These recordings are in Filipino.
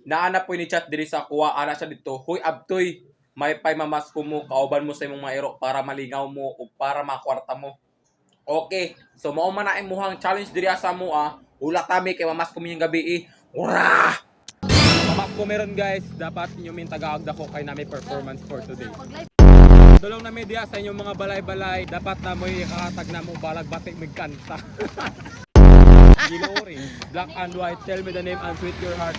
naana po ni chat diri sa kuha ana siya dito. Huy abtoy, may pay mamas ko mo kauban mo sa imong mga iro para malingaw mo o para makwarta mo. Okay, so mao man na imuhang challenge diri sa mo Ula tami kay mamas ko yung gabi Ura! Mamas ko meron guys, dapat inyo min tagaagda ko kay nami performance for today. Dulong na media sa inyong mga balay-balay, dapat na mo ikakatag na mo balag batik magkanta. Gilori, black and white, tell me the name and sweet your heart.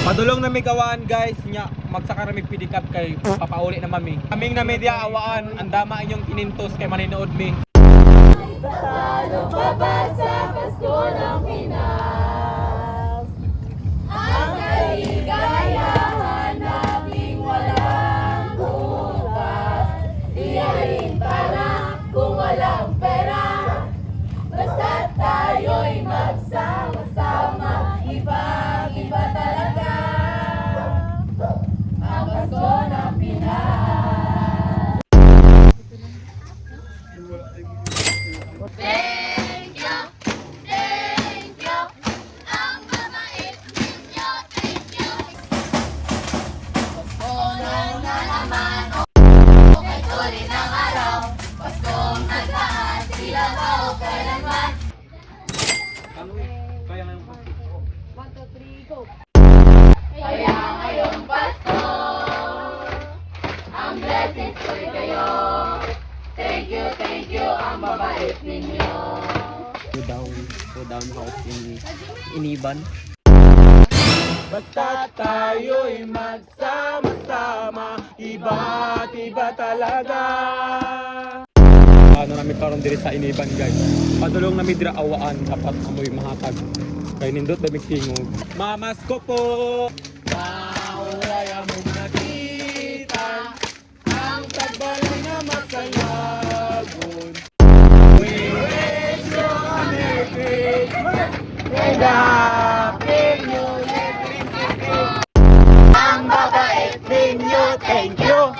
Padulong na may gawaan guys, nya magsaka na may pidikap kay papauli na mami. Kaming na media awaan, andama inyong kinintos kay maninood mi. Talo pa ba sa Pasko ng Pinas? Ang kaligayahan naming walang bukas. Iyayin para kung walang pera. Basta tayo'y magsama-sama. Ibang-iba talaga ang Pasko ng Pinas. Thank you, ang mabait ninyo, thank you. Pasko na naman, okay tuloy ng araw. Paskong nagdaan, sila ba o kailanman? Kaya ngayon po. 1, 2, 3, go! Kaya ngayong Pasko, ang blessings ko'y kayo. Thank you, ang mabait ninyo. Go down house in Iniban. Basta tayo'y magsama-sama, iba't iba talaga. Ano namin karon diri sa Iniban guys. Padulong na midra awaan dapat amoy mahatag. Kay nindot damig tingog. Mamas ko po. Maulay among nakita ang tagbalay na masayagon. We wish you a Merry Christmas and a Happy New Year. Ang mabait ninyo, thank you.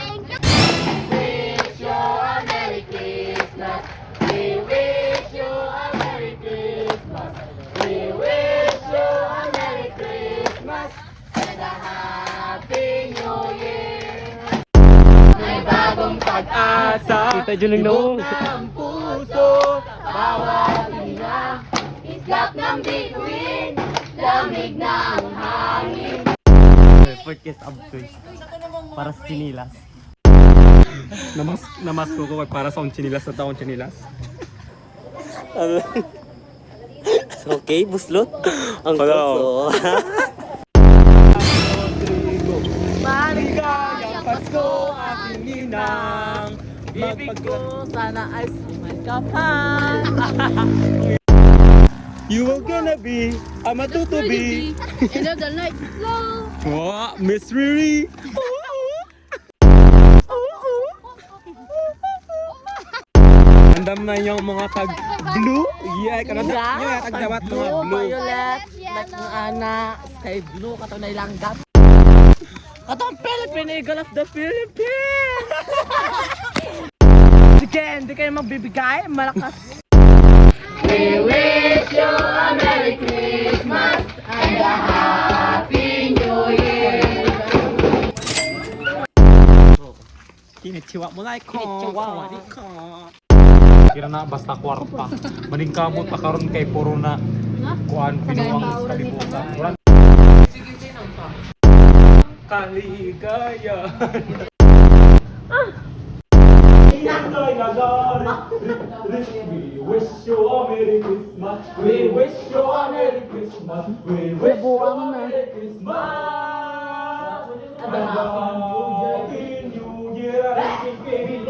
Wish you a Merry Christmas. We wish you a Merry Christmas. We wish you a Merry Christmas and a Happy New Year. May bagong Pag-asa, Kita dyan lang noong. ng puso, bawat pag-asa, islap ng bituin, lamig na ang hangin. Podcast abtoy. Para sa chinilas. namas ko para sa chinilas sa taon chinilas. Okay, buslot. Ang Hello. kurso. Maligayang Pasko aking ninang. Bibig ko sana ay sumaykapan. You are gonna be a matutubi. End of the night, slow. Wow, Miss Riri. Andam na yung mga tag blue. Yeah, kanada. Yeah, tag dapat mga blue. Violet, like ng ana, sky blue, kato na ilanggap. Kato ang Philippine Eagle of the Philippines! Hindi kayo magbibigay, malakas. We wish you a Merry Christmas and a Happy New Year. Kinichiwa mo like ko. Kinichiwa. Kira na basta kwarta. Maning kamot pa karon kay puro na kuan pinuwang sa kalibutan. Wala. Kaligayahan. We wish you a Merry Christmas. We wish you a Merry Christmas. We wish you a Merry Christmas. And a Happy New Year.